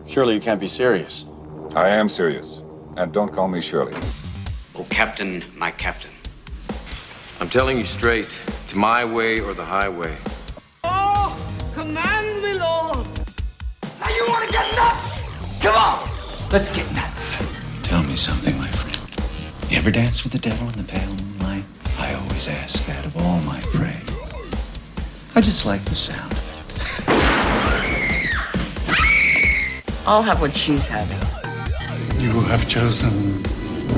Surely you can't be serious. I am serious. And don't call me Shirley. Oh, Captain, my captain. I'm telling you straight, it's my way or the highway. Oh, command me, Lord. Now you want to get nuts? Come on, let's get nuts. Tell me something, my friend. You ever dance with the devil in the pale moonlight? I always ask that of all my prey. I just like the sound of it. I'll have what she's having. You have chosen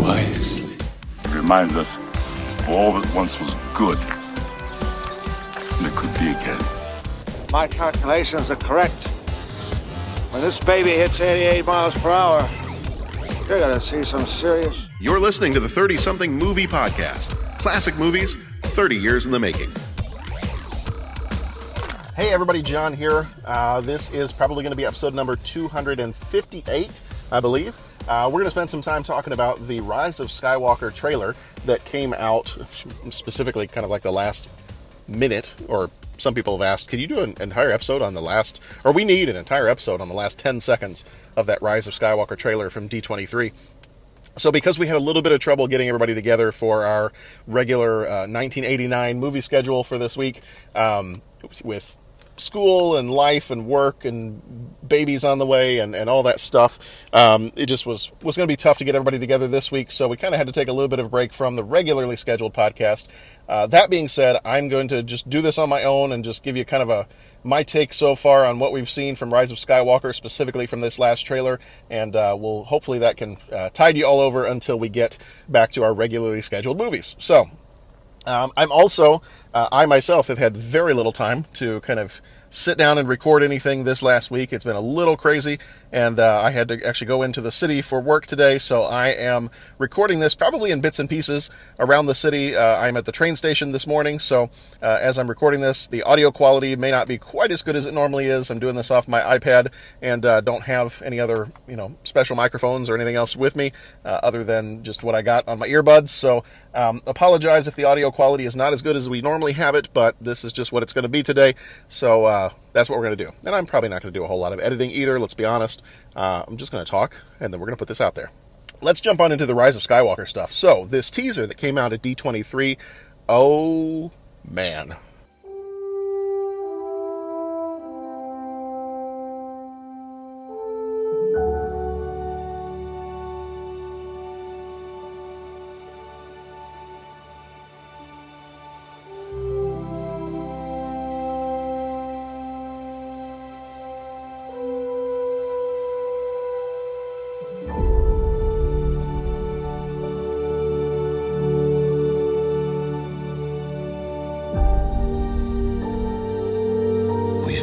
wisely. It reminds us of all that once was good. And it could be again. My calculations are correct. When this baby hits 88 miles per hour, you're gonna see some serious... You're listening to the 30-something Movie Podcast. Classic movies, 30 years in the making. Hey everybody, John here. This is probably going to be episode number 258, I believe. We're going to spend some time talking about the Rise of Skywalker trailer that came out, specifically kind of like the last minute, or some people have asked, can you do an entire episode on the last, or we need an entire episode on the last 10 seconds of that Rise of Skywalker trailer from D23. So because we had a little bit of trouble getting everybody together for our regular 1989 movie schedule for this week, with school and life and work and babies on the way and all that stuff, it just was going to be tough to get everybody together this week, so we kind of had to take a little bit of a break from the regularly scheduled podcast. That being said, I'm going to just do this on my own and just give you kind of my take so far on what we've seen from Rise of Skywalker, specifically from this last trailer, and we'll hopefully that can tide you all over until we get back to our regularly scheduled movies. So I myself have had very little time to kind of sit down and record anything this last week. It's been a little crazy, and I had to actually go into the city for work today, so I am recording this probably in bits and pieces around the city. I'm at the train station this morning, so as I'm recording this, the audio quality may not be quite as good as it normally is. I'm doing this off my iPad and don't have any other, special microphones or anything else with me other than just what I got on my earbuds, so apologize if the audio quality is not as good as we normally have it, but this is just what it's going to be today, so that's what we're going to do. And I'm probably not going to do a whole lot of editing either, let's be honest. I'm just going to talk, and then we're going to put this out there. Let's jump on into the Rise of Skywalker stuff. So, this teaser that came out at D23, oh man.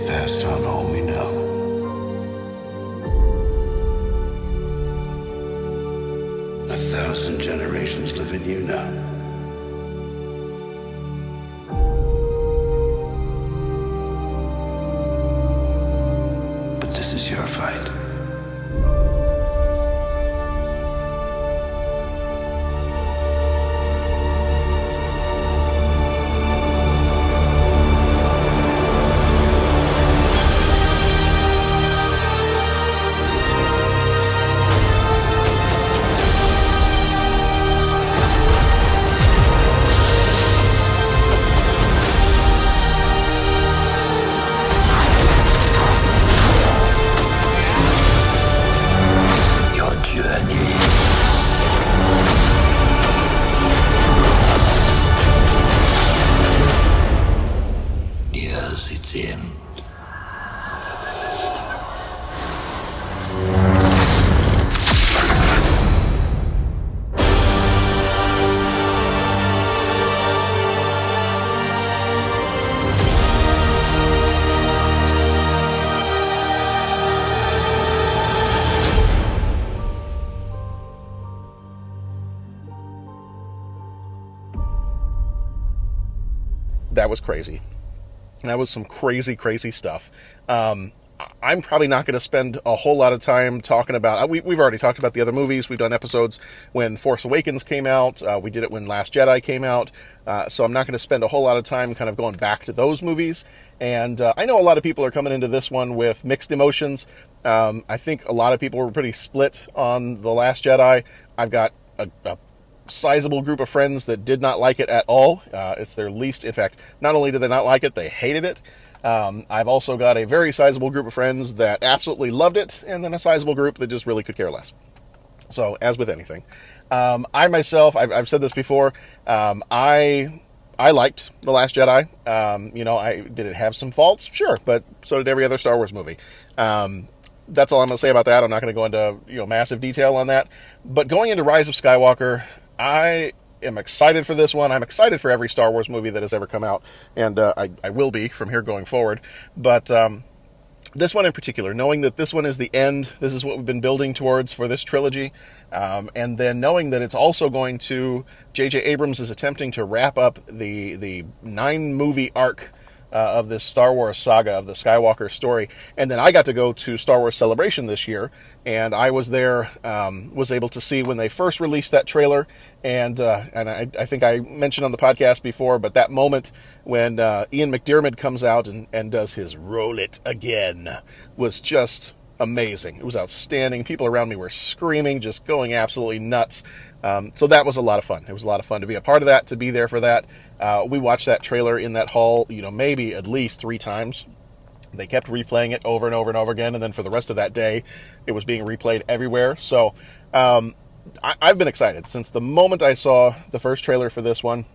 Passed on all we know. A 1,000 generations live in you now. But this is your fight. That was crazy. That was some crazy, crazy stuff. I'm probably not going to spend a whole lot of time talking about... We've already talked about the other movies. We've done episodes when Force Awakens came out. We did it when Last Jedi came out. So I'm not going to spend a whole lot of time kind of going back to those movies. And I know a lot of people are coming into this one with mixed emotions. I think a lot of people were pretty split on The Last Jedi. I've got a sizable group of friends that did not like it at all. It's their least... In fact, not only did they not like it, they hated it. I've also got a very sizable group of friends that absolutely loved it, and then a sizable group that just really could care less. So, as with anything. I myself, I've said this before, I liked The Last Jedi. Did it have some faults? Sure, but so did every other Star Wars movie. That's all I'm going to say about that. I'm not going to go into massive detail on that. But going into Rise of Skywalker, I am excited for this one. I'm excited for every Star Wars movie that has ever come out, and I will be from here going forward. But this one in particular, knowing that this one is the end, this is what we've been building towards for this trilogy, and then knowing that it's also going to... J.J. Abrams is attempting to wrap up the 9-movie arc of this Star Wars saga, of the Skywalker story. And then I got to go to Star Wars Celebration this year, and I was there, was able to see when they first released that trailer, and I think I mentioned on the podcast before, but that moment when Ian McDiarmid comes out and does his "roll it again" was just amazing. It was outstanding. People around me were screaming, just going absolutely nuts. So that was a lot of fun. It was a lot of fun to be a part of that, to be there for that. We watched that trailer in that hall, maybe at least 3 times. They kept replaying it over and over and over again, and then for the rest of that day, it was being replayed everywhere. So I've been excited since the moment I saw the first trailer for this one.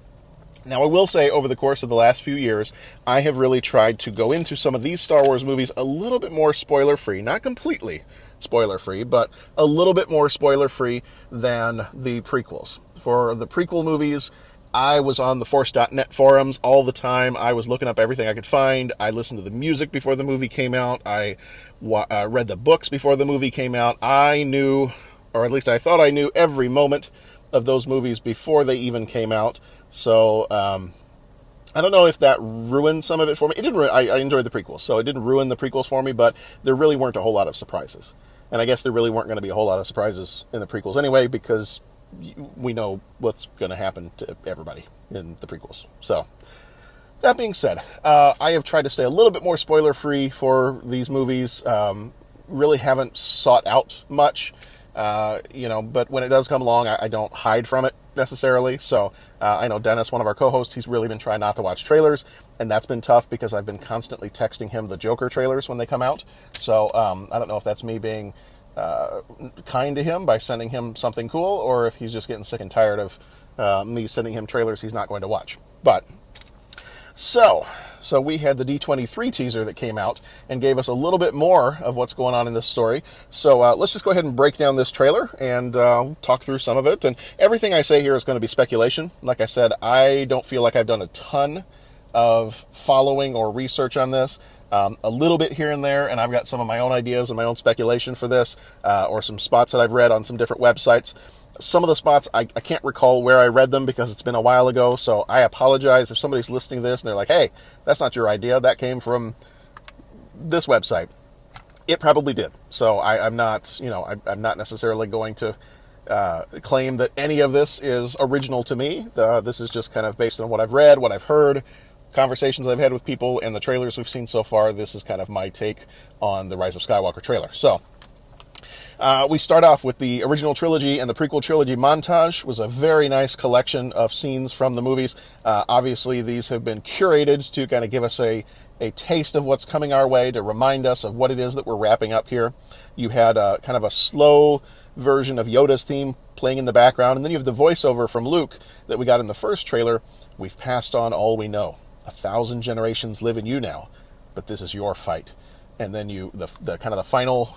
Now, I will say, over the course of the last few years, I have really tried to go into some of these Star Wars movies a little bit more spoiler-free. Not completely spoiler-free, but a little bit more spoiler-free than the prequels. For the prequel movies, I was on the Force.net forums all the time. I was looking up everything I could find. I listened to the music before the movie came out. I read the books before the movie came out. I knew, or at least I thought I knew, every moment of those movies before they even came out. So, I don't know if that ruined some of it for me. It didn't. I enjoyed the prequels, so it didn't ruin the prequels for me, but there really weren't a whole lot of surprises. And I guess there really weren't going to be a whole lot of surprises in the prequels anyway, because we know what's going to happen to everybody in the prequels. So, that being said, I have tried to stay a little bit more spoiler-free for these movies. Really haven't sought out much, but when it does come along, I don't hide from it necessarily. So I know Dennis, one of our co-hosts, he's really been trying not to watch trailers, and that's been tough because I've been constantly texting him the Joker trailers when they come out. So I don't know if that's me being kind to him by sending him something cool, or if he's just getting sick and tired of me sending him trailers he's not going to watch. But so we had the D23 teaser that came out and gave us a little bit more of what's going on in this story. So let's just go ahead and break down this trailer and talk through some of it. And everything I say here is going to be speculation. Like I said, I don't feel like I've done a ton of following or research on this. A little bit here and there, and I've got some of my own ideas and my own speculation for this, or some spots that I've read on some different websites. Some of the spots, I can't recall where I read them because it's been a while ago, so I apologize if somebody's listening to this and they're like, hey, that's not your idea, that came from this website. It probably did. So I'm not necessarily going to claim that any of this is original to me. This is just kind of based on what I've read, what I've heard, conversations I've had with people, and the trailers we've seen so far. This is kind of my take on the Rise of Skywalker trailer. So, we start off with the original trilogy and the prequel trilogy montage. Was a very nice collection of scenes from the movies. Obviously, these have been curated to kind of give us a taste of what's coming our way, to remind us of what it is that we're wrapping up here. You had kind of a slow version of Yoda's theme playing in the background, and then you have the voiceover from Luke that we got in the first trailer. We've passed on all we know. 1,000 generations live in you now, but this is your fight. And then the kind of the final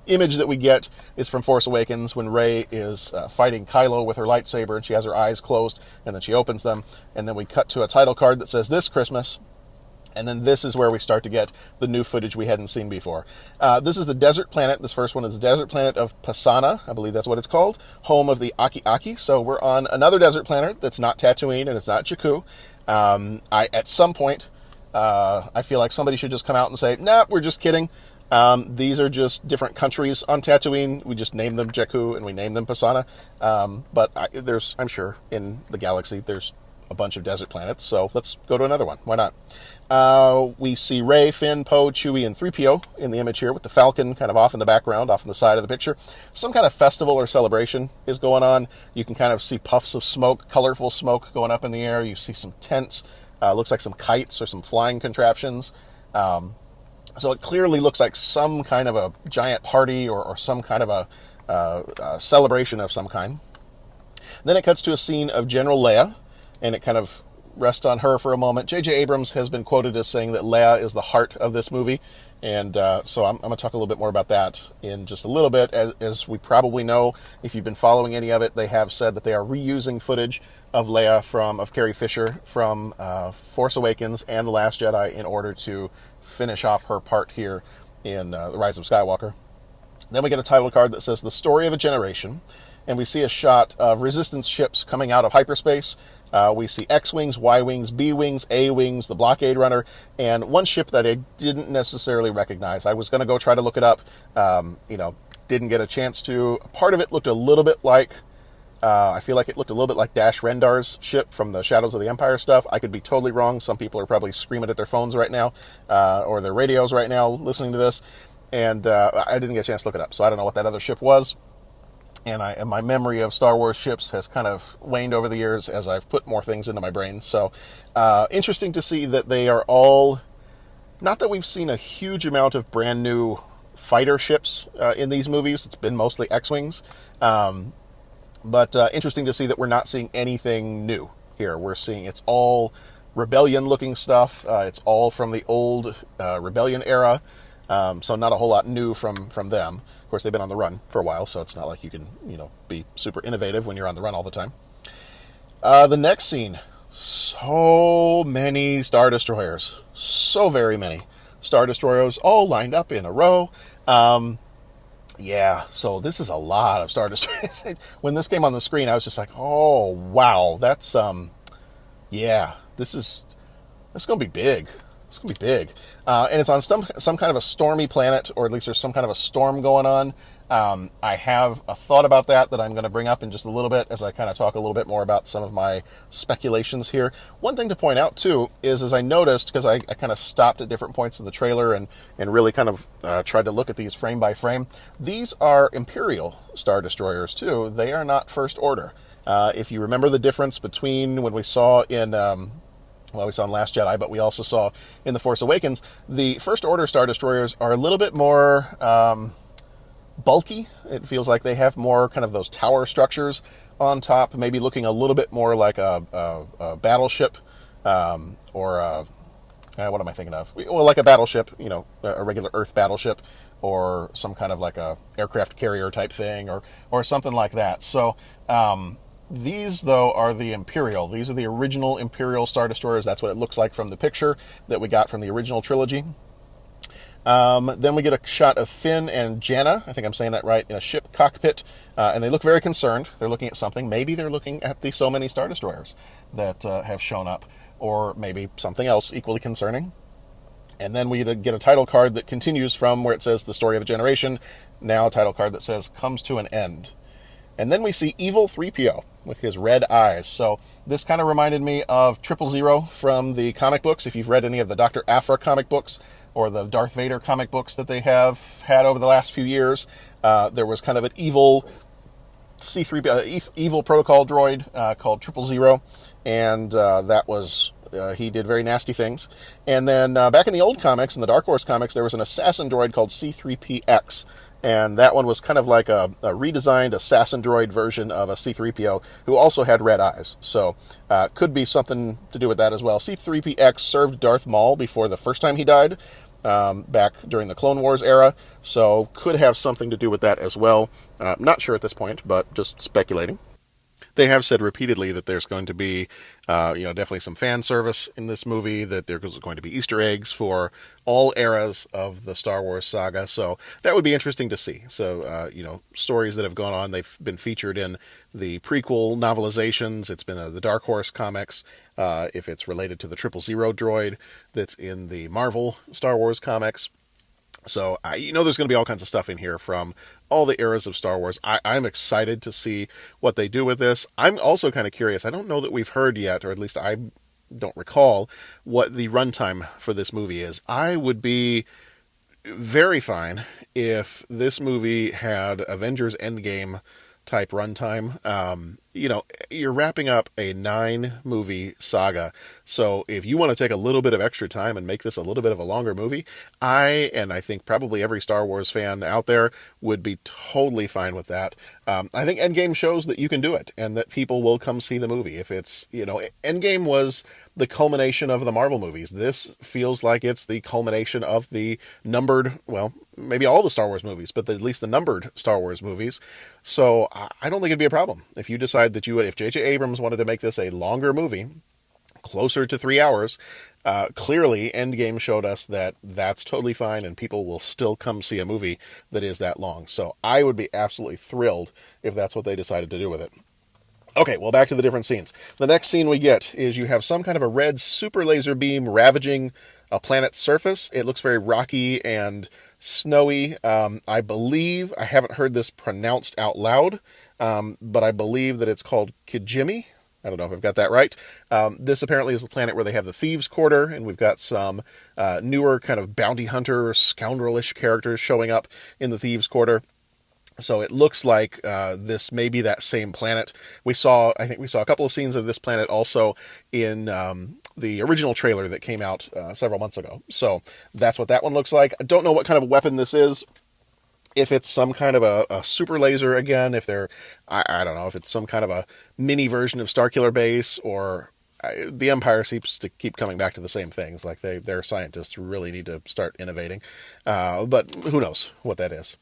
image that we get is from Force Awakens when Rey is fighting Kylo with her lightsaber, and she has her eyes closed, and then she opens them, and then we cut to a title card that says "This Christmas," and then this is where we start to get the new footage we hadn't seen before. This is the desert planet. This first one is the desert planet of Pasana, I believe that's what it's called, home of the Aki-Aki. So we're on another desert planet that's not Tatooine and it's not Jakku. At some point, I feel like somebody should just come out and say, nah, we're just kidding. These are just different countries on Tatooine. We just named them Jakku and we named them Pisana. But I'm sure in the galaxy there's a bunch of desert planets, so let's go to another one. Why not? We see Rey, Finn, Poe, Chewie, and 3PO in the image here with the Falcon kind of off in the background, off on the side of the picture. Some kind of festival or celebration is going on. You can kind of see puffs of smoke, colorful smoke going up in the air. You see some tents. Looks like some kites or some flying contraptions. So it clearly looks like some kind of a giant party or some kind of a celebration of some kind. Then it cuts to a scene of General Leia, and it kind of rests on her for a moment. J.J. Abrams has been quoted as saying that Leia is the heart of this movie, and so I'm going to talk a little bit more about that in just a little bit. As we probably know, if you've been following any of it, they have said that they are reusing footage of Leia of Carrie Fisher from Force Awakens and The Last Jedi in order to finish off her part here in The Rise of Skywalker. Then we get a title card that says The Story of a Generation, and we see a shot of Resistance ships coming out of hyperspace. We see X-Wings, Y-Wings, B-Wings, A-Wings, the Blockade Runner, and one ship that I didn't necessarily recognize. I was going to go try to look it up, didn't get a chance to. Part of it looked a little bit like, I feel like it looked a little bit like Dash Rendar's ship from the Shadows of the Empire stuff. I could be totally wrong. Some people are probably screaming at their phones right now, or their radios right now listening to this, and I didn't get a chance to look it up, so I don't know what that other ship was. And my memory of Star Wars ships has kind of waned over the years as I've put more things into my brain. So, interesting to see that they are all, not that we've seen a huge amount of brand new fighter ships in these movies. It's been mostly X-Wings. But interesting to see that we're not seeing anything new here. We're seeing it's all Rebellion-looking stuff. It's all from the old Rebellion era. So not a whole lot new from them. Of course, they've been on the run for a while, so it's not like you can, be super innovative when you're on the run all the time. The next scene, so many Star Destroyers. So very many Star Destroyers all lined up in a row. Yeah, so this is a lot of Star Destroyers. When this came on the screen, I was just like, oh, wow, that's, this is going to be big. It's going to be big. And it's on some kind of a stormy planet, or at least there's some kind of a storm going on. I have a thought about that I'm going to bring up in just a little bit as I kind of talk a little bit more about some of my speculations here. One thing to point out, too, is as I noticed, because I kind of stopped at different points in the trailer and really kind of tried to look at these frame by frame, these are Imperial Star Destroyers, too. They are not First Order. If you remember the difference between when we saw in... we saw in Last Jedi, but we also saw in The Force Awakens, the First Order Star Destroyers are a little bit more bulky. It feels like they have more kind of those tower structures on top, maybe looking a little bit more like a battleship, or what am I thinking of? Well, like a battleship, a regular Earth battleship, or some kind of like a aircraft carrier type thing, or something like that. So, these, though, are the Imperial. These are the original Imperial Star Destroyers. That's what it looks like from the picture that we got from the original trilogy. Then we get a shot of Finn and Janna, I think I'm saying that right, in a ship cockpit, and they look very concerned. They're looking at something. Maybe they're looking at the so many Star Destroyers that have shown up, or maybe something else equally concerning. And then we get a title card that continues from where it says The Story of a Generation, now a title card that says Comes to an End. And then we see Evil 3PO with his red eyes. So this kind of reminded me of 000 from the comic books. If you've read any of the Dr. Aphra comic books or the Darth Vader comic books that they have had over the last few years, there was kind of an evil C-3PO, evil protocol droid called 000, and that was... he did very nasty things. And then back in the old comics, in the Dark Horse comics, there was an assassin droid called C-3PX. And that one was kind of like a redesigned assassin droid version of a C-3PO who also had red eyes. So could be something to do with that as well. C-3PX served Darth Maul before the first time he died, back during the Clone Wars era. So could have something to do with that as well. Not sure at this point, but just speculating. They have said repeatedly that there's going to be, definitely some fan service in this movie, that there's going to be Easter eggs for all eras of the Star Wars saga. So that would be interesting to see. So, stories that have gone on, they've been featured in the prequel novelizations. It's been the Dark Horse comics. If it's related to the 000 droid that's in the Marvel Star Wars comics. So, there's going to be all kinds of stuff in here from all the eras of Star Wars. I'm excited to see what they do with this. I'm also kind of curious. I don't know that we've heard yet, or at least I don't recall, what the runtime for this movie is. I would be very fine if this movie had Avengers Endgame type runtime. You're wrapping up a 9-movie saga. So if you want to take a little bit of extra time and make this a little bit of a longer movie, I think probably every Star Wars fan out there would be totally fine with that. I think Endgame shows that you can do it and that people will come see the movie. If it's, Endgame was the culmination of the Marvel movies. This feels like it's the culmination of the numbered, well, maybe all the Star Wars movies, but at least the numbered Star Wars movies. So I don't think it'd be a problem if you decide that if J.J. Abrams wanted to make this a longer movie, closer to 3 hours, clearly Endgame showed us that that's totally fine and people will still come see a movie that is that long. So I would be absolutely thrilled if that's what they decided to do with it. Okay, well, back to the different scenes. The next scene we get is you have some kind of a red super laser beam ravaging a planet's surface. It looks very rocky and snowy. I believe, I haven't heard this pronounced out loud, but I believe that it's called Kijimi. I don't know if I've got that right. This apparently is the planet where they have the Thieves' Quarter, and we've got some newer kind of bounty hunter, scoundrelish characters showing up in the Thieves' Quarter. So it looks like this may be that same planet. I think we saw a couple of scenes of this planet also in the original trailer that came out several months ago. So that's what that one looks like. I don't know what kind of a weapon this is. If it's some kind of a super laser again, if I don't know, if it's some kind of a mini version of Starkiller Base, or the Empire seems to keep coming back to the same things. Like their scientists really need to start innovating. But who knows what that is.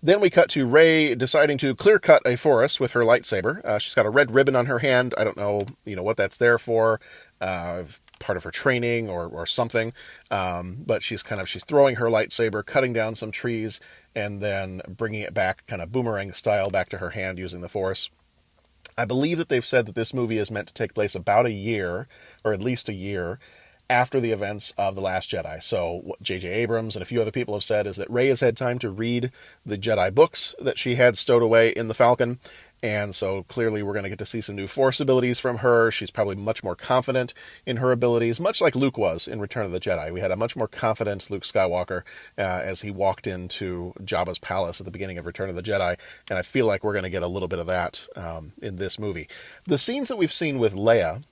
Then we cut to Rey deciding to clear-cut a forest with her lightsaber. She's got a red ribbon on her hand. I don't know, what that's there for. Part of her training or something. But she's throwing her lightsaber, cutting down some trees, and then bringing it back, kind of boomerang style, back to her hand using the Force. I believe that they've said that this movie is meant to take place about a year, or at least a year, after the events of The Last Jedi. So what J.J. Abrams and a few other people have said is that Rey has had time to read the Jedi books that she had stowed away in the Falcon, and so clearly we're going to get to see some new Force abilities from her. She's probably much more confident in her abilities, much like Luke was in Return of the Jedi. We had a much more confident Luke Skywalker as he walked into Jabba's palace at the beginning of Return of the Jedi, and I feel like we're going to get a little bit of that in this movie. The scenes that we've seen with Leia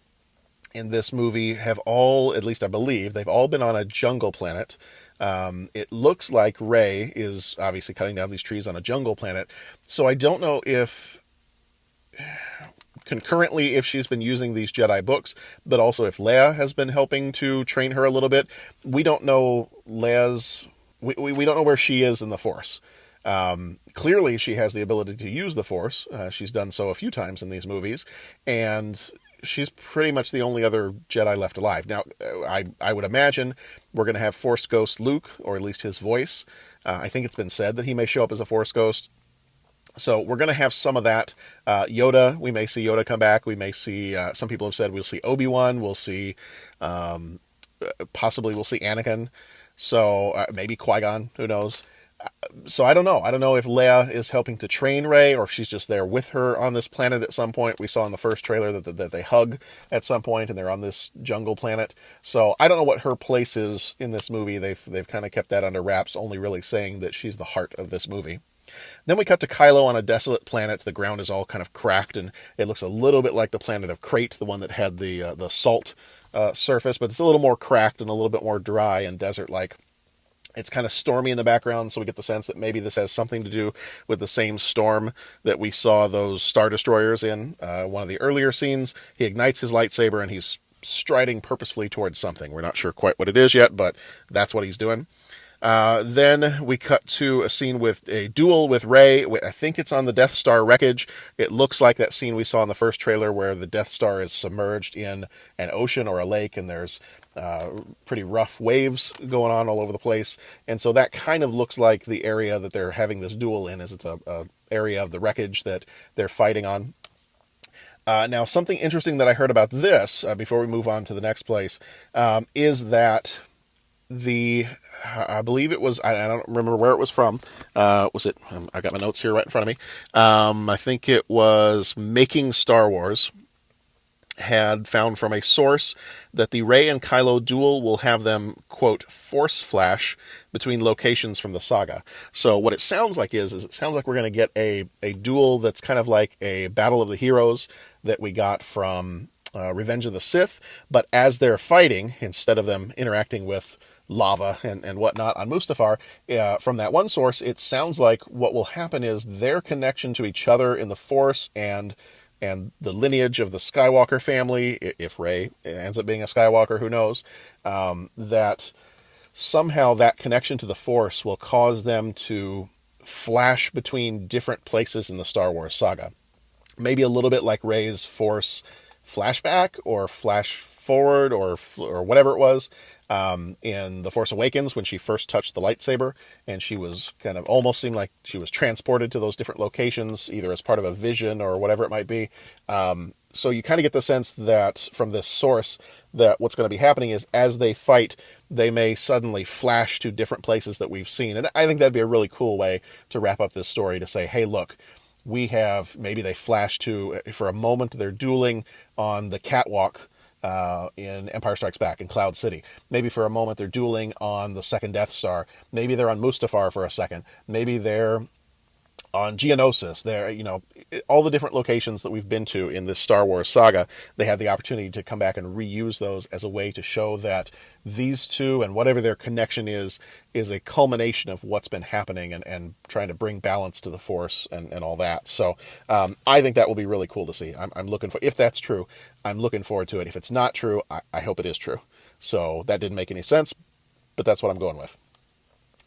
in this movie have all, at least I believe, they've all been on a jungle planet. It looks like Rey is obviously cutting down these trees on a jungle planet. So I don't know if concurrently if she's been using these Jedi books, but also if Leia has been helping to train her a little bit. We don't know Leia's, we don't know where she is in the Force. Clearly she has the ability to use the Force. She's done so a few times in these movies, and she's pretty much the only other Jedi left alive. Now, I would imagine we're going to have Force Ghost Luke, or at least his voice. I think it's been said that he may show up as a Force Ghost. So we're going to have some of that. Yoda, we may see Yoda come back. We may see, some people have said we'll see Obi-Wan. We'll see, possibly we'll see Anakin. So maybe Qui-Gon, who knows? So I don't know. I don't know if Leia is helping to train Rey, or if she's just there with her on this planet at some point. We saw in the first trailer that they hug at some point, and they're on this jungle planet. So I don't know what her place is in this movie. They've kind of kept that under wraps, only really saying that she's the heart of this movie. Then we cut to Kylo on a desolate planet. The ground is all kind of cracked, and it looks a little bit like the planet of Crate, the one that had the salt surface, but it's a little more cracked and a little bit more dry and desert-like. It's kind of stormy in the background, so we get the sense that maybe this has something to do with the same storm that we saw those Star Destroyers in one of the earlier scenes. He ignites his lightsaber, and he's striding purposefully towards something. We're not sure quite what it is yet, but that's what he's doing. Then we cut to a scene with a duel with Rey. I think it's on the Death Star wreckage. It looks like that scene we saw in the first trailer where the Death Star is submerged in an ocean or a lake, and there's pretty rough waves going on all over the place. And so that kind of looks like the area that they're having this duel in, is it's a area of the wreckage that they're fighting on. Now, something interesting that I heard about this, before we move on to the next place, is that I believe it was, I don't remember where it was from. Was it, I got my notes here right in front of me. I think it was Making Star Wars had found from a source that the Rey and Kylo duel will have them, quote, force flash between locations from the saga. So what it sounds like is it sounds like we're going to get a duel that's kind of like a Battle of the Heroes that we got from Revenge of the Sith, but as they're fighting, instead of them interacting with lava and whatnot on Mustafar, from that one source, it sounds like what will happen is their connection to each other in the Force and the lineage of the Skywalker family, if Rey ends up being a Skywalker, who knows, that somehow that connection to the Force will cause them to flash between different places in the Star Wars saga. Maybe a little bit like Rey's Force flashback or flash forward or whatever it was in The Force Awakens when she first touched the lightsaber, and she was kind of almost seemed like she was transported to those different locations, either as part of a vision or whatever it might be. So you kind of get the sense that from this source that what's going to be happening is as they fight, they may suddenly flash to different places that we've seen. And I think that'd be a really cool way to wrap up this story, to say, hey, look, we have, maybe they flash to, for a moment, they're dueling on the catwalk in Empire Strikes Back in Cloud City. Maybe for a moment they're dueling on the second Death Star. Maybe they're on Mustafar for a second. Maybe they're on Geonosis. They're, all the different locations that we've been to in this Star Wars saga, they have the opportunity to come back and reuse those as a way to show that these two and whatever their connection is a culmination of what's been happening and trying to bring balance to the Force and all that. So I think that will be really cool to see. I'm looking for, if that's true, I'm looking forward to it. If it's not true, I hope it is true. So that didn't make any sense, but that's what I'm going with.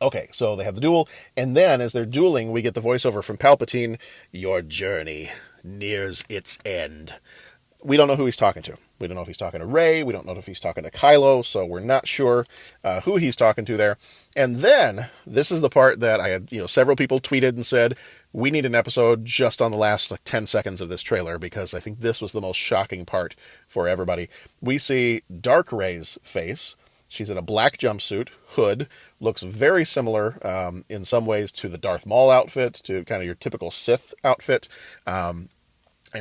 Okay, so they have the duel, and then as they're dueling, we get the voiceover from Palpatine, "Your journey nears its end." We don't know who he's talking to. We don't know if he's talking to Rey. We don't know if he's talking to Kylo, so we're not sure who he's talking to there. And then, this is the part that I had, several people tweeted and said, we need an episode just on the last 10 seconds of this trailer, because I think this was the most shocking part for everybody. We see Dark Rey's face. She's in a black jumpsuit, hood, looks very similar in some ways to the Darth Maul outfit, to kind of your typical Sith outfit. And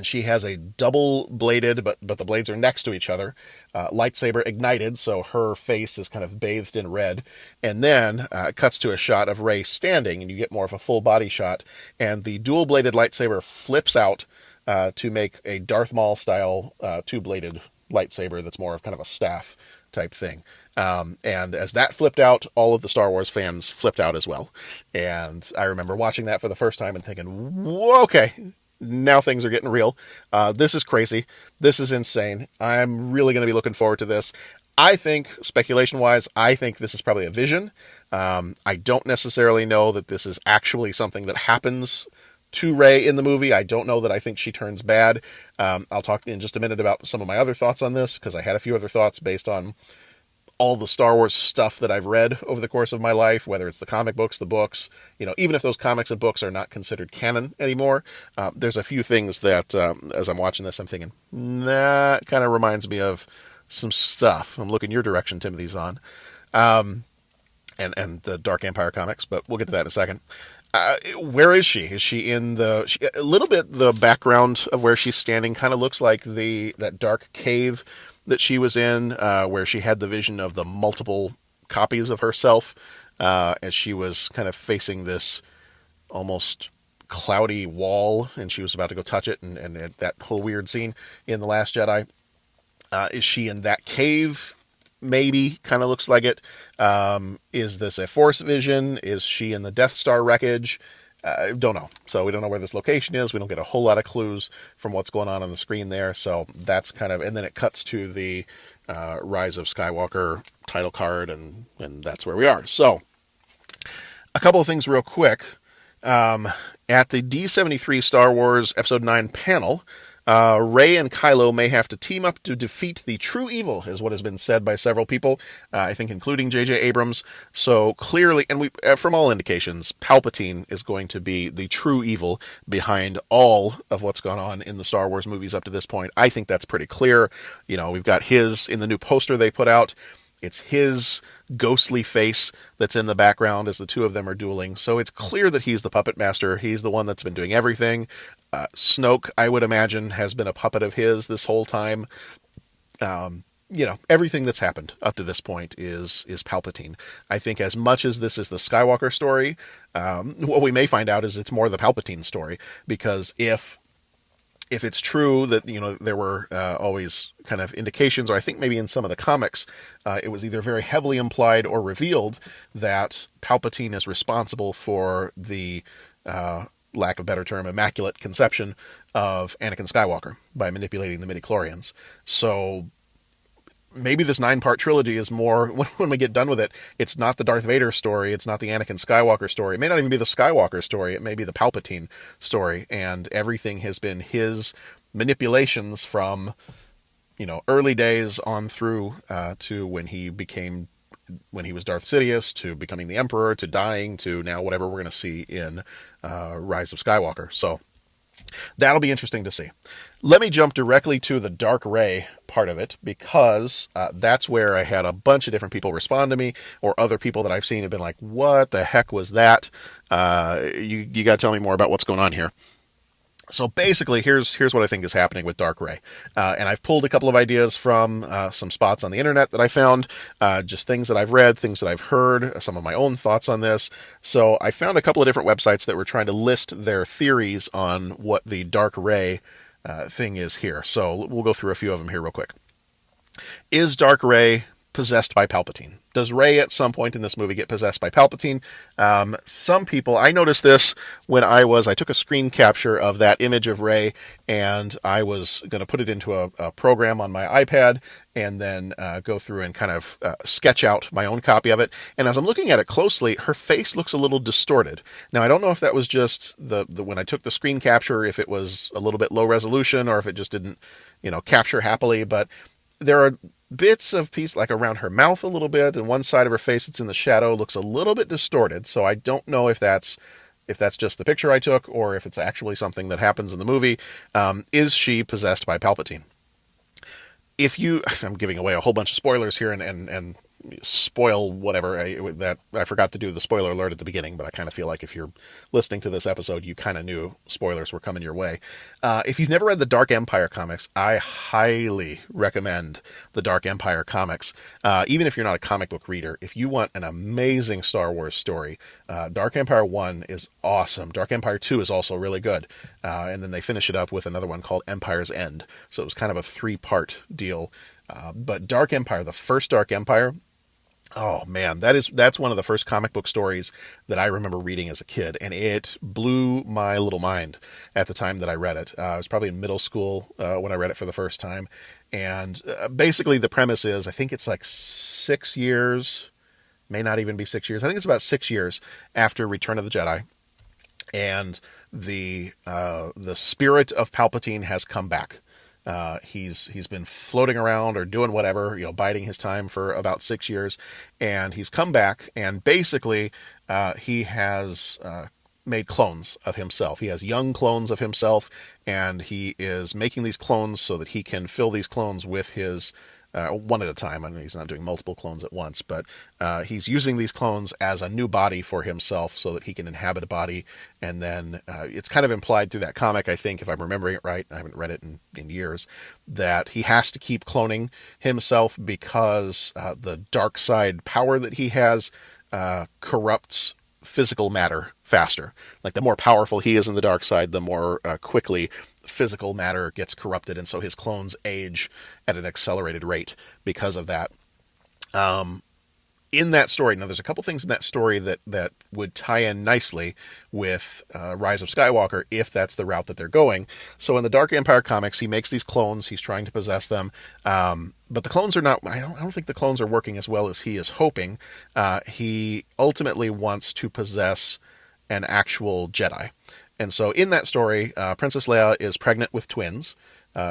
she has a double-bladed, but the blades are next to each other, lightsaber ignited, so her face is kind of bathed in red. And then it cuts to a shot of Rey standing, and you get more of a full-body shot. And the dual-bladed lightsaber flips out to make a Darth Maul-style two-bladed lightsaber that's more of kind of a staff type thing. And as that flipped out, all of the Star Wars fans flipped out as well. And I remember watching that for the first time and thinking, whoa, okay, now things are getting real. This is crazy. This is insane. I'm really going to be looking forward to this. I think, speculation-wise, I think this is probably a vision. I don't necessarily know that this is actually something that happens to Rey in the movie. I don't know that I think she turns bad. I'll talk in just a minute about some of my other thoughts on this, because I had a few other thoughts based on all the Star Wars stuff that I've read over the course of my life, whether it's the comic books, the books, even if those comics and books are not considered canon anymore, there's a few things that, as I'm watching this, I'm thinking, that kind of reminds me of some stuff. I'm looking your direction, Timothy Zahn, and the Dark Empire comics, but we'll get to that in a second. Where is she? Is she in a little bit, the background of where she's standing kind of looks like that dark cave that she was in, where she had the vision of the multiple copies of herself, as she was kind of facing this almost cloudy wall, and she was about to go touch it, and that whole weird scene in The Last Jedi. Is she in that cave? Maybe, kind of looks like it. Is this a Force vision? Is she in the Death Star wreckage? Don't know. So we don't know where this location is. We don't get a whole lot of clues from what's going on the screen there. So that's kind of, and then it cuts to the Rise of Skywalker title card, and that's where we are. So A couple of things real quick. At the D23 Star Wars Episode 9 panel, Rey and Kylo may have to team up to defeat the true evil, is what has been said by several people, I think including J.J. Abrams. So clearly, and from all indications, Palpatine is going to be the true evil behind all of what's gone on in the Star Wars movies up to this point. I think that's pretty clear. You know, we've got his, in the new poster they put out, it's his ghostly face that's in the background as the two of them are dueling. So it's clear that he's the puppet master. He's the one that's been doing everything. Snoke, I would imagine, has been a puppet of his this whole time. You know, everything that's happened up to this point is Palpatine. I think as much as this is the Skywalker story, what we may find out is it's more the Palpatine story. Because if it's true that, you know, there were always kind of indications, or I think maybe in some of the comics, it was either very heavily implied or revealed that Palpatine is responsible for the, lack of a better term, immaculate conception of Anakin Skywalker by manipulating the midichlorians. So maybe this 9-part trilogy is more, when we get done with it, it's not the Darth Vader story, it's not the Anakin Skywalker story, it may not even be the Skywalker story, it may be the Palpatine story, and everything has been his manipulations from, you know, early days on through to when he was Darth Sidious, to becoming the Emperor, to dying, to now whatever we're going to see in Rise of Skywalker. So that'll be interesting to see. Let me jump directly to the Dark Rey part of it, because that's where I had a bunch of different people respond to me, or other people that I've seen have been like, what the heck was that? You got to tell me more about what's going on here. So basically, here's what I think is happening with Dark Rey. And I've pulled a couple of ideas from some spots on the internet that I found, just things that I've read, things that I've heard, some of my own thoughts on this. So I found a couple of different websites that were trying to list their theories on what the Dark Rey thing is here. So we'll go through a few of them here real quick. Is Dark Rey possessed by Palpatine? Does Rey at some point in this movie get possessed by Palpatine? Some people, I noticed this when I took a screen capture of that image of Rey, and I was going to put it into a program on my iPad, and then go through and kind of sketch out my own copy of it. And as I'm looking at it closely, her face looks a little distorted. Now, I don't know if that was just the when I took the screen capture, if it was a little bit low resolution, or if it just didn't, you know, capture happily, but there are bits of piece like around her mouth a little bit, and one side of her face that's in the shadow looks a little bit distorted. So I don't know if that's just the picture I took, or if it's actually something that happens in the movie. Is she possessed by Palpatine? I'm giving away a whole bunch of spoilers here and spoil whatever. I forgot to do the spoiler alert at the beginning, but I kind of feel like if you're listening to this episode, you kind of knew spoilers were coming your way. If you've never read the Dark Empire comics, I highly recommend the Dark Empire comics. Even if you're not a comic book reader, if you want an amazing Star Wars story, Dark Empire 1 is awesome. Dark Empire 2 is also really good. And then they finish it up with another one called Empire's End. So it was kind of a 3-part deal. But Dark Empire, the first Dark Empire, oh man, that's one of the first comic book stories that I remember reading as a kid, and it blew my little mind at the time that I read it. I was probably in middle school when I read it for the first time, and basically the premise is, I think it's like 6 years, may not even be 6 years, I think it's about 6 years after Return of the Jedi, and the spirit of Palpatine has come back. He's been floating around or doing whatever, you know, biding his time for about 6 years, and he's come back, and basically he has made clones of himself. He has young clones of himself, and he is making these clones so that he can fill these clones with his one at a time. I mean, he's not doing multiple clones at once, but he's using these clones as a new body for himself so that he can inhabit a body. And then it's kind of implied through that comic, I think, if I'm remembering it right, I haven't read it in years, that he has to keep cloning himself because the dark side power that he has corrupts physical matter faster. Like, the more powerful he is in the dark side, the more quickly physical matter gets corrupted, and so his clones age at an accelerated rate because of that. in that story, now there's a couple things in that story that would tie in nicely with Rise of Skywalker if that's the route that they're going. So in the Dark Empire comics, he makes these clones. He's trying to possess them, but the clones are not. I don't think the clones are working as well as he is hoping. He ultimately wants to possess an actual Jedi, and so in that story, Princess Leia is pregnant with twins.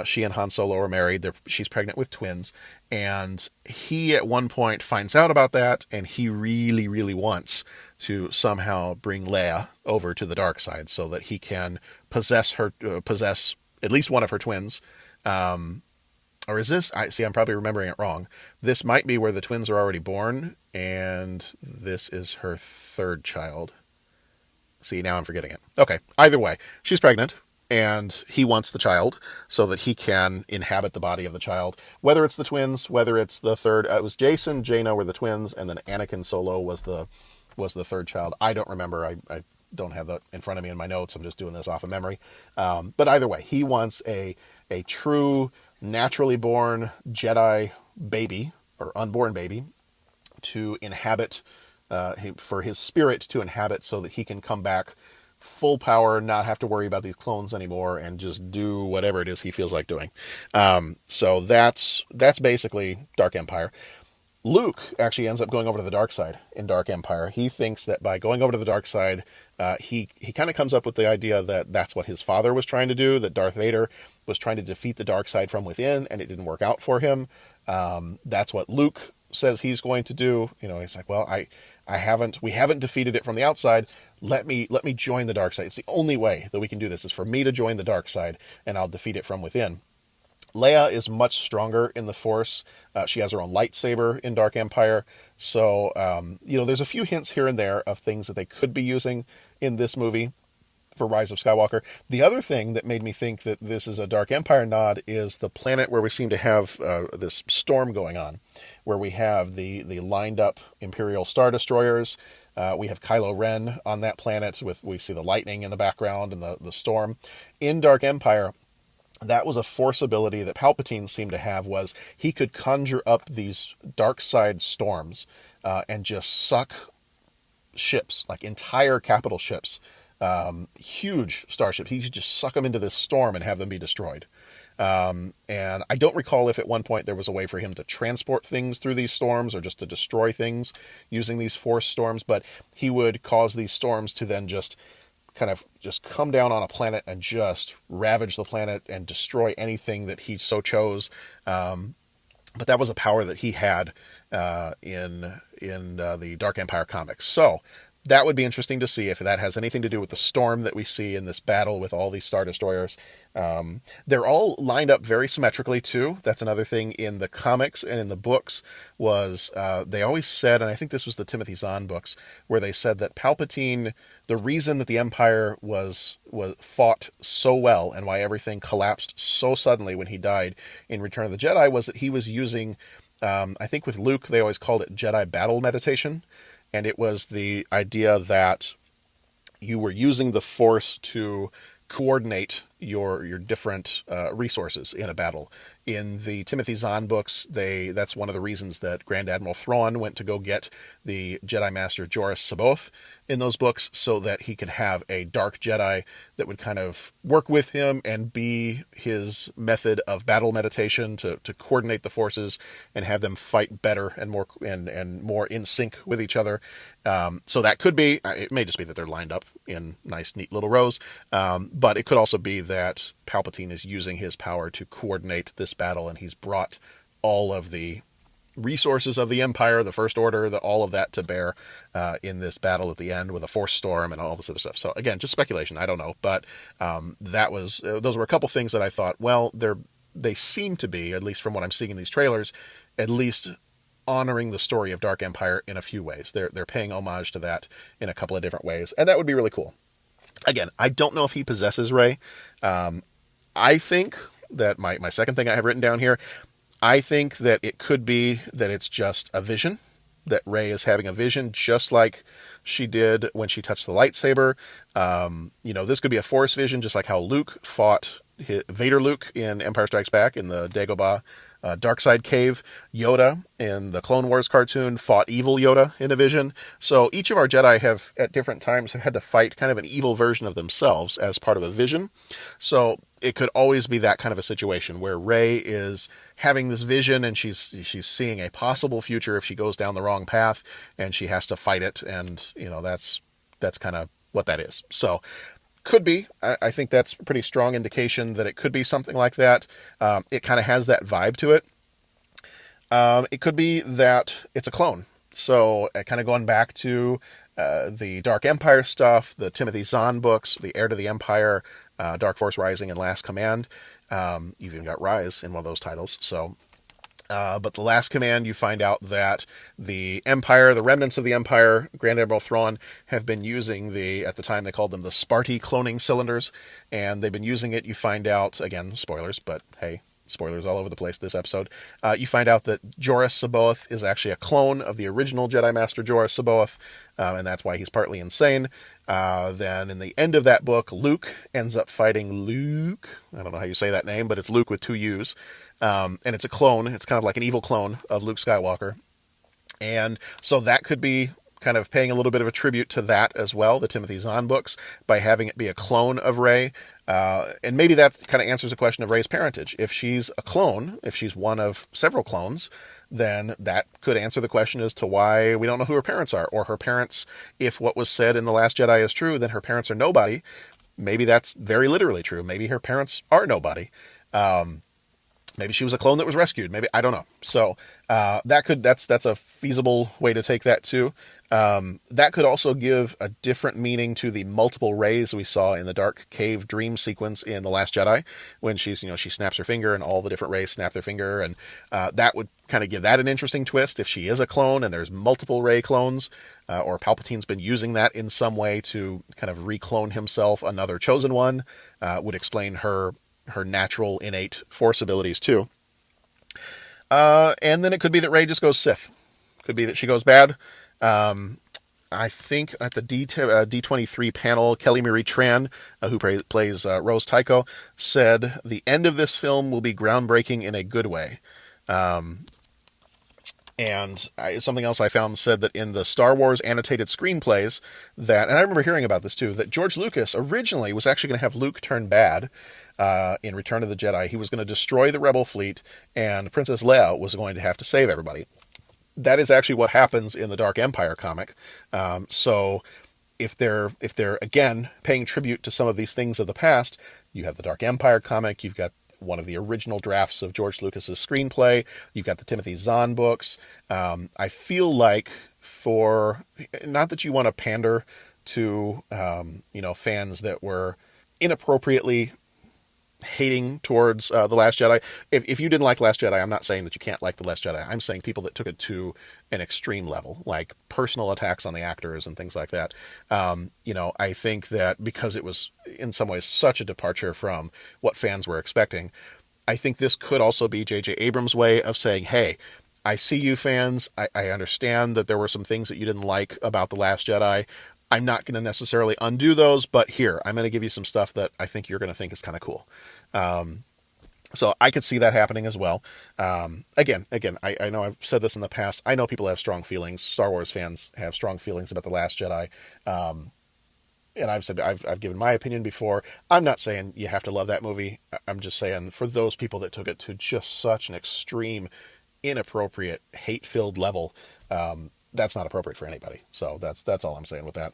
She and Han Solo are married. She's pregnant with twins. And he at one point finds out about that, and he really, really wants to somehow bring Leia over to the dark side so that he can possess at least one of her twins. Or is this? I'm probably remembering it wrong. This might be where the twins are already born, and this is her third child. See, now I'm forgetting it. Okay, either way, she's pregnant. And he wants the child so that he can inhabit the body of the child. Whether it's the twins, whether it's the third, it was Jason, Jaina were the twins, and then Anakin Solo was the third child. I don't remember. I don't have that in front of me in my notes. I'm just doing this off of memory. But either way, he wants a true, naturally born Jedi baby or unborn baby to inhabit, for his spirit to inhabit, so that he can come back full power, not have to worry about these clones anymore, and just do whatever it is he feels like doing. So that's basically Dark Empire. Luke actually ends up going over to the dark side in Dark Empire. He thinks that by going over to the dark side, he kind of comes up with the idea that that's what his father was trying to do, that Darth Vader was trying to defeat the dark side from within, and it didn't work out for him. That's what Luke says he's going to do. He's like, well, we haven't defeated it from the outside. Let me join the dark side. It's the only way that we can do this, is for me to join the dark side, and I'll defeat it from within. Leia is much stronger in the Force. She has her own lightsaber in Dark Empire. So, there's a few hints here and there of things that they could be using in this movie for Rise of Skywalker. The other thing that made me think that this is a Dark Empire nod is the planet where we seem to have this storm going on, where we have the lined up Imperial Star Destroyers. We have Kylo Ren on that planet. We see the lightning in the background and the storm. In Dark Empire, that was a Force ability that Palpatine seemed to have, was he could conjure up these dark side storms and just suck ships, like entire capital ships, huge starships. He could just suck them into this storm and have them be destroyed. And I don't recall if at one point there was a way for him to transport things through these storms or just to destroy things using these Force storms, but he would cause these storms to then just come down on a planet and just ravage the planet and destroy anything that he so chose. But that was a power that he had in the Dark Empire comics. So that would be interesting to see if that has anything to do with the storm that we see in this battle with all these Star Destroyers. They're all lined up very symmetrically too. That's another thing in the comics and in the books was they always said, and I think this was the Timothy Zahn books, where they said that Palpatine, the reason that the Empire was fought so well and why everything collapsed so suddenly when he died in Return of the Jedi was that he was using, I think with Luke, they always called it Jedi battle meditation. And it was the idea that you were using the Force to coordinate your different resources in a battle. In the Timothy Zahn books, that's one of the reasons that Grand Admiral Thrawn went to go get the Jedi Master Joruus C'baoth in those books, so that he could have a dark Jedi that would kind of work with him and be his method of battle meditation to coordinate the forces and have them fight better and more in sync with each other. So that could be, it may just be that they're lined up in nice, neat little rows, but it could also be that Palpatine is using his power to coordinate this battle, and he's brought all of the resources of the Empire, the First Order, all of that to bear in this battle at the end with a Force storm and all this other stuff. So again, just speculation. I don't know, but those were a couple things that I thought, well, they seem to be, at least from what I'm seeing in these trailers, at least honoring the story of Dark Empire in a few ways. They're paying homage to that in a couple of different ways, and that would be really cool. Again, I don't know if he possesses Rey. I think that my second thing I have written down here, I think that it could be that it's just a vision, that Rey is having a vision just like she did when she touched the lightsaber. This could be a Force vision, just like how Luke fought Vader Luke in Empire Strikes Back in the Dagobah Darkside Cave. Yoda in the Clone Wars cartoon fought evil Yoda in a vision. So each of our Jedi have, at different times, had to fight kind of an evil version of themselves as part of a vision. So it could always be that kind of a situation where Rey is having this vision and she's seeing a possible future if she goes down the wrong path, and she has to fight it. And, that's kind of what that is. So could be. I think that's a pretty strong indication that it could be something like that. It kind of has that vibe to it. It could be that it's a clone. So kind of going back to the Dark Empire stuff, the Timothy Zahn books, The Heir to the Empire, Dark Force Rising, and Last Command. You've even got Rise in one of those titles. So, but the Last Command, you find out that the Empire, the remnants of the Empire, Grand Admiral Thrawn, have been using at the time they called them the Sparty cloning cylinders, and they've been using it. You find out, again, spoilers, but hey, spoilers all over the place this episode. You find out that Joruus C'baoth is actually a clone of the original Jedi Master Joruus C'baoth, and that's why he's partly insane. Then in the end of that book, Luke ends up fighting Luke. I don't know how you say that name, but it's Luke with 2 U's. And it's a clone. It's kind of like an evil clone of Luke Skywalker. And so that could be kind of paying a little bit of a tribute to that as well, the Timothy Zahn books, by having it be a clone of Rey. And maybe that kind of answers the question of Rey's parentage. If she's a clone, if she's one of several clones, then that could answer the question as to why we don't know who her parents are. Or her parents, if what was said in The Last Jedi is true, then her parents are nobody. Maybe that's very literally true. Maybe her parents are nobody. Maybe she was a clone that was rescued. Maybe, I don't know. So that's a feasible way to take that too. That could also give a different meaning to the multiple Reys we saw in the Dark Cave dream sequence in The Last Jedi, when she snaps her finger and all the different Reys snap their finger, and that would kind of give that an interesting twist if she is a clone and there's multiple Rey clones, or Palpatine's been using that in some way to kind of reclone himself another chosen one. Would explain her natural innate Force abilities too. And then it could be that Rey just goes Sith. Could be that she goes bad. I think at the D23 panel, Kelly Marie Tran, who plays Rose Tycho, said the end of this film will be groundbreaking in a good way. And something else I found said that in the Star Wars annotated screenplays, and I remember hearing about this too, that George Lucas originally was actually going to have Luke turn bad in Return of the Jedi. He was going to destroy the Rebel fleet, and Princess Leia was going to have to save everybody. That is actually what happens in the Dark Empire comic. So if they're again paying tribute to some of these things of the past, you have the Dark Empire comic, you've got one of the original drafts of George Lucas's screenplay, you've got the Timothy Zahn books. I feel like, for not that you want to pander to fans that were inappropriately hating towards The Last Jedi. If you didn't like Last Jedi, I'm not saying that you can't like The Last Jedi. I'm saying people that took it to an extreme level, like personal attacks on the actors and things like that. I think that because it was in some ways such a departure from what fans were expecting, I think this could also be J.J. Abrams' way of saying, hey, I see you fans. I understand that there were some things that you didn't like about The Last Jedi. I'm not going to necessarily undo those, but here, I'm going to give you some stuff that I think you're going to think is kind of cool. So I could see that happening as well. Again, I know I've said this in the past. I know people have strong feelings. Star Wars fans have strong feelings about The Last Jedi. And I've given my opinion before. I'm not saying you have to love that movie. I'm just saying for those people that took it to just such an extreme, inappropriate, hate-filled level, that's not appropriate for anybody. So that's all I'm saying with that.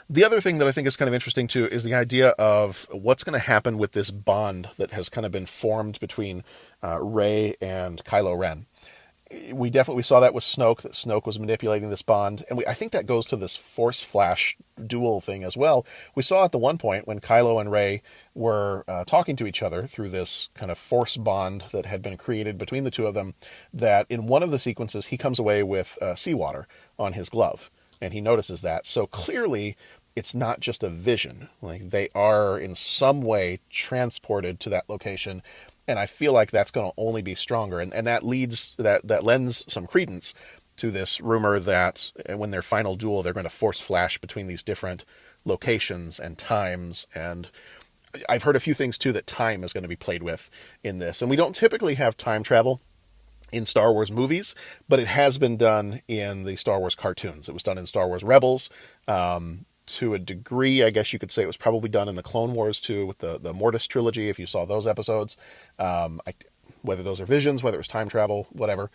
The other thing that I think is kind of interesting too is the idea of what's going to happen with this bond that has kind of been formed between Rey and Kylo Ren. We definitely saw that with Snoke, that Snoke was manipulating this bond. And I think that goes to this Force Flash duel thing as well. We saw at the one point when Kylo and Rey were talking to each other through this kind of Force bond that had been created between the two of them, that in one of the sequences, he comes away with seawater on his glove. And he notices that. So clearly, it's not just a vision. Like, they are in some way transported to that location. And I feel like that's going to only be stronger. And that lends some credence to this rumor that when their final duel, they're going to Force Flash between these different locations and times. And I've heard a few things too that time is going to be played with in this, and we don't typically have time travel in Star Wars movies, but it has been done in the Star Wars cartoons. It was done in Star Wars Rebels. To a degree, I guess you could say it was probably done in the Clone Wars too, with the Mortis trilogy, if you saw those episodes. Whether those are visions, whether it was time travel, whatever.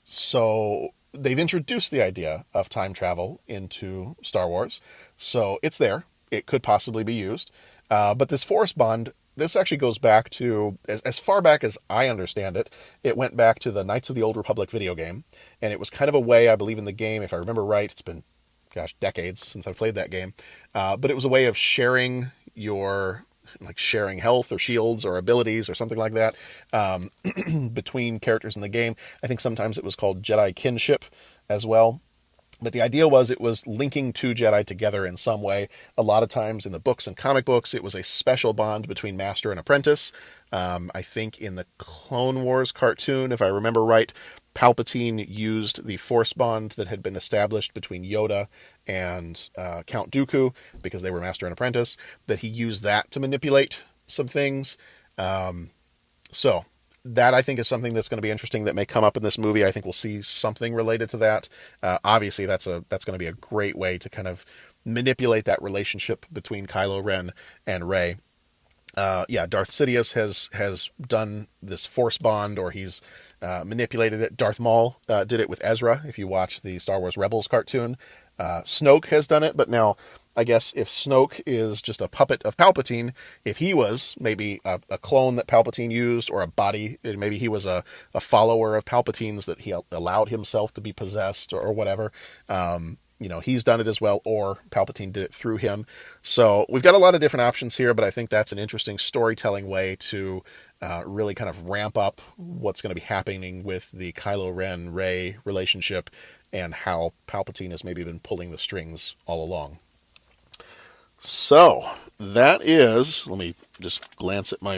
So they've introduced the idea of time travel into Star Wars. So it's there. It could possibly be used. But this Force bond, this actually goes back to, as far back as I understand it, it went back to the Knights of the Old Republic video game. And it was kind of a way, I believe in the game, if I remember right, it's been, decades since I've played that game. But it was a way of sharing sharing health or shields or abilities or something like that between characters in the game. I think sometimes it was called Jedi kinship as well. But the idea was it was linking two Jedi together in some way. A lot of times in the books and comic books, it was a special bond between master and apprentice. I think in the Clone Wars cartoon, if I remember right, Palpatine used the Force bond that had been established between Yoda and Count Dooku, because they were master and apprentice, that he used that to manipulate some things. So that, I think, is something that's going to be interesting that may come up in this movie. I think we'll see something related to that. Obviously, that's going to be a great way to kind of manipulate that relationship between Kylo Ren and Rey. Darth Sidious has done this Force bond, or he's manipulated it. Darth Maul did it with Ezra, if you watch the Star Wars Rebels cartoon. Snoke has done it, but now I guess if Snoke is just a puppet of Palpatine, if he was maybe a clone that Palpatine used, or a body, maybe he was a follower of Palpatine's that he allowed himself to be possessed or whatever, he's done it as well, or Palpatine did it through him. So we've got a lot of different options here, but I think that's an interesting storytelling way to really kind of ramp up what's going to be happening with the Kylo Ren-Rey relationship, and how Palpatine has maybe been pulling the strings all along. So that is, let me just glance at my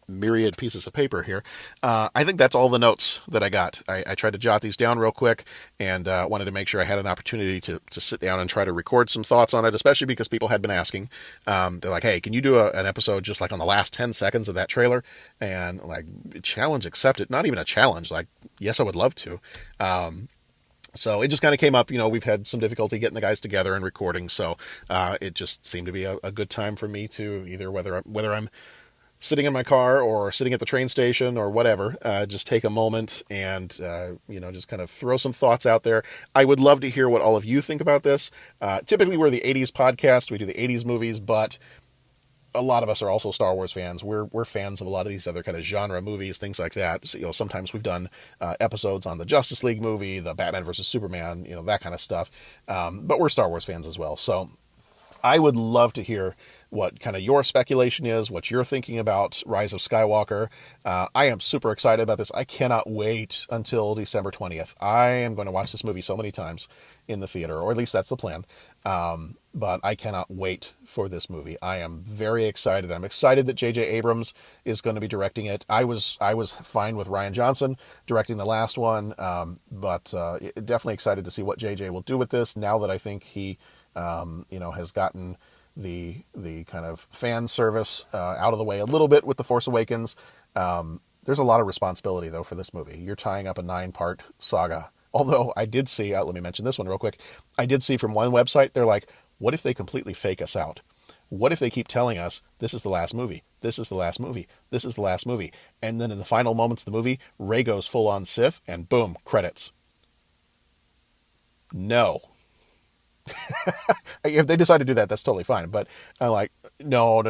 myriad pieces of paper here. I think that's all the notes that I got. I tried to jot these down real quick, and wanted to make sure I had an opportunity to sit down and try to record some thoughts on it, especially because people had been asking. They're like, hey, can you do an episode just like on the last 10 seconds of that trailer? And like, challenge accepted. Not even a challenge. Like, yes, I would love to. So it just kind of came up, we've had some difficulty getting the guys together and recording. So it just seemed to be a good time for me to either, whether I'm sitting in my car or sitting at the train station or whatever, just take a moment and, just kind of throw some thoughts out there. I would love to hear what all of you think about this. Typically we're the 80s podcast. We do the 80s movies, but a lot of us are also Star Wars fans. We're fans of a lot of these other kind of genre movies, things like that. So, sometimes we've done episodes on the Justice League movie, the Batman versus Superman, that kind of stuff. But we're Star Wars fans as well. So I would love to hear what kind of your speculation is, what you're thinking about Rise of Skywalker. I am super excited about this. I cannot wait until December 20th. I am going to watch this movie so many times in the theater, or at least that's the plan. But I cannot wait for this movie. I am very excited. I'm excited that J.J. Abrams is going to be directing it. I was fine with Rian Johnson directing the last one, but definitely excited to see what J.J. will do with this, now that I think he has gotten the kind of fan service out of the way a little bit with The Force Awakens. There's a lot of responsibility, though, for this movie. You're tying up a 9-part saga. Although I did see, let me mention this one real quick. I did see from one website, they're like, what if they completely fake us out? What if they keep telling us, this is the last movie, this is the last movie, this is the last movie, and then in the final moments of the movie, Rey goes full-on Sith, and boom, credits. No. If they decide to do that, that's totally fine. But I'm like, no.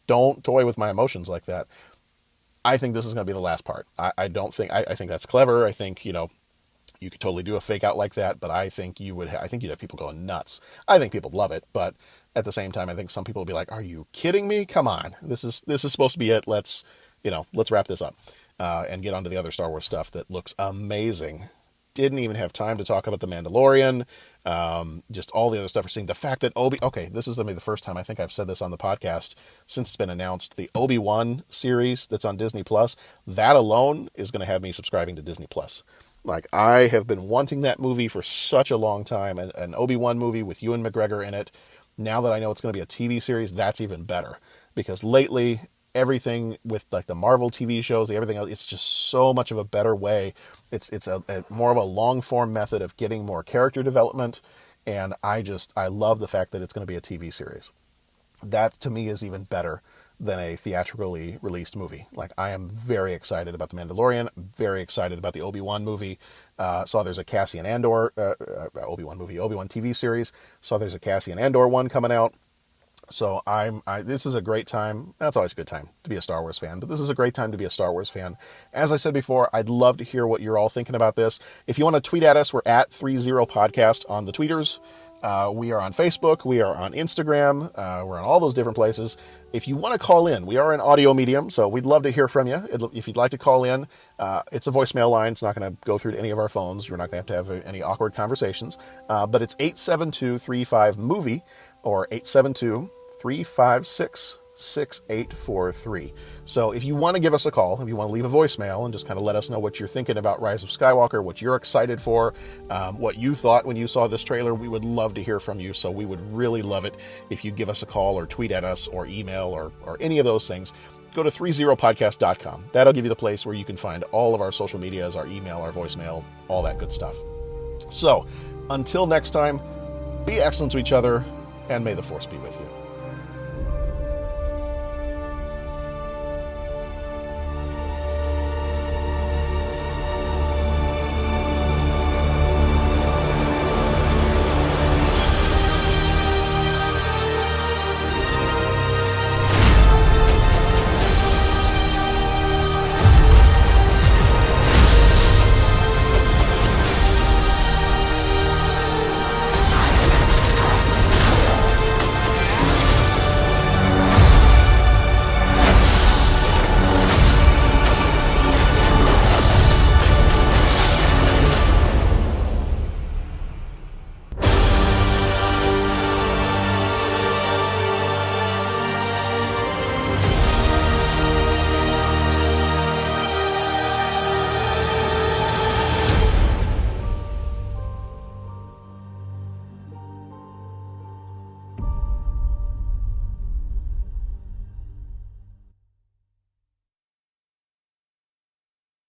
Don't toy with my emotions like that. I think this is going to be the last part. I think that's clever. I think, you could totally do a fake out like that, but I think you'd have people going nuts. I think people love it, but at the same time, I think some people will be like, are you kidding me? Come on. This is supposed to be it. Let's wrap this up, and get onto the other Star Wars stuff that looks amazing. Didn't even have time to talk about The Mandalorian, just all the other stuff we're seeing. The fact that this is going to be the first time I think I've said this on the podcast since it's been announced, the Obi-Wan series that's on Disney Plus, that alone is going to have me subscribing to Disney Plus. Like, I have been wanting that movie for such a long time, an Obi-Wan movie with Ewan McGregor in it. Now that I know it's going to be a TV series, that's even better. Because lately, everything with like the Marvel TV shows, everything else, it's just so much of a better way. It's a more of a long form method of getting more character development, and I love the fact that it's going to be a TV series. That to me is even better than a theatrically released movie. Like, I am very excited about The Mandalorian, very excited about the Obi-Wan movie. Saw there's a Cassian Andor Obi-Wan TV series. Saw there's a Cassian Andor one coming out. So this is a great time. That's always a good time to be a Star Wars fan, but this is a great time to be a Star Wars fan. As I said before, I'd love to hear what you're all thinking about this. If you want to tweet at us, we're at 30podcast on the tweeters. We are on Facebook. We are on Instagram. We're on all those different places. If you want to call in, we are an audio medium, so we'd love to hear from you. If you'd like to call in, it's a voicemail line. It's not going to go through to any of our phones. You're not going to have any awkward conversations. But it's 872-35-MOVIE or 872-356-6843. So if you want to give us a call, if you want to leave a voicemail and just kind of let us know what you're thinking about Rise of Skywalker, what you're excited for, what you thought when you saw this trailer, we would love to hear from you. So we would really love it if you give us a call or tweet at us or email or any of those things. Go to 30podcast.com. That'll give you the place where you can find all of our social medias, our email, our voicemail, all that good stuff. So until next time, be excellent to each other, and may the Force be with you.